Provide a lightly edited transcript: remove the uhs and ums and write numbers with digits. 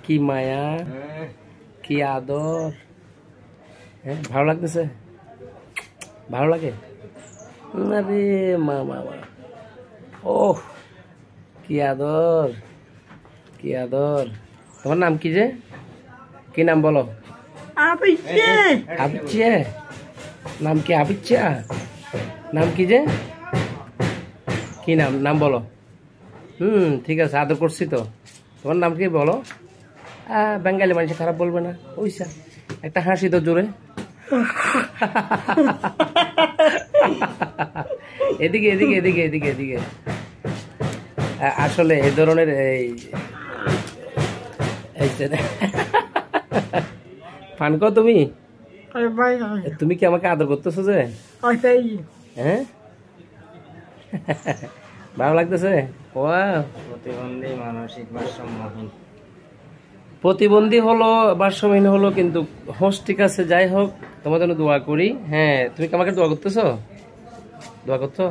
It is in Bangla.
কি মায়া, কি আদর। হ্যাঁ, ভালো লাগতেছে? ভালো লাগে? আরে মা মা মা, ওহ কি আদর, কি আদর। তোমার নাম কি যে? কি নাম বলো? আবিচ্ছে। নাম কি আবিচ্ছা? নাম কি যে? কি নাম? নাম বলো। ঠিক আছে, আদর করছি তো। তোমার নাম কি বলো? বেঙ্গালি মানুষ খারাপ বলবে না, ওইসা একটা হাসি তো জোরে। এদিকে এদিকে এদিকে এদিকে এদিকে। আসলে এই ধরনের ফানকো তুমি, তুমি কি আমাকে আদর করতেছো যে? হ্যাঁ, ভালো লাগতেছে। প্রতিবন্ধী, মানসিক ভারসাম্যহীন। প্রতিবন্ধী হলো, ভারসাম্যহীন হলো, কিন্তু হোস ঠিক আছে। যাই হোক, তোমার জন্য দোয়া করি। হ্যাঁ, তুমি কি আমাকে দোয়া করতেছো? দোয়া করছো?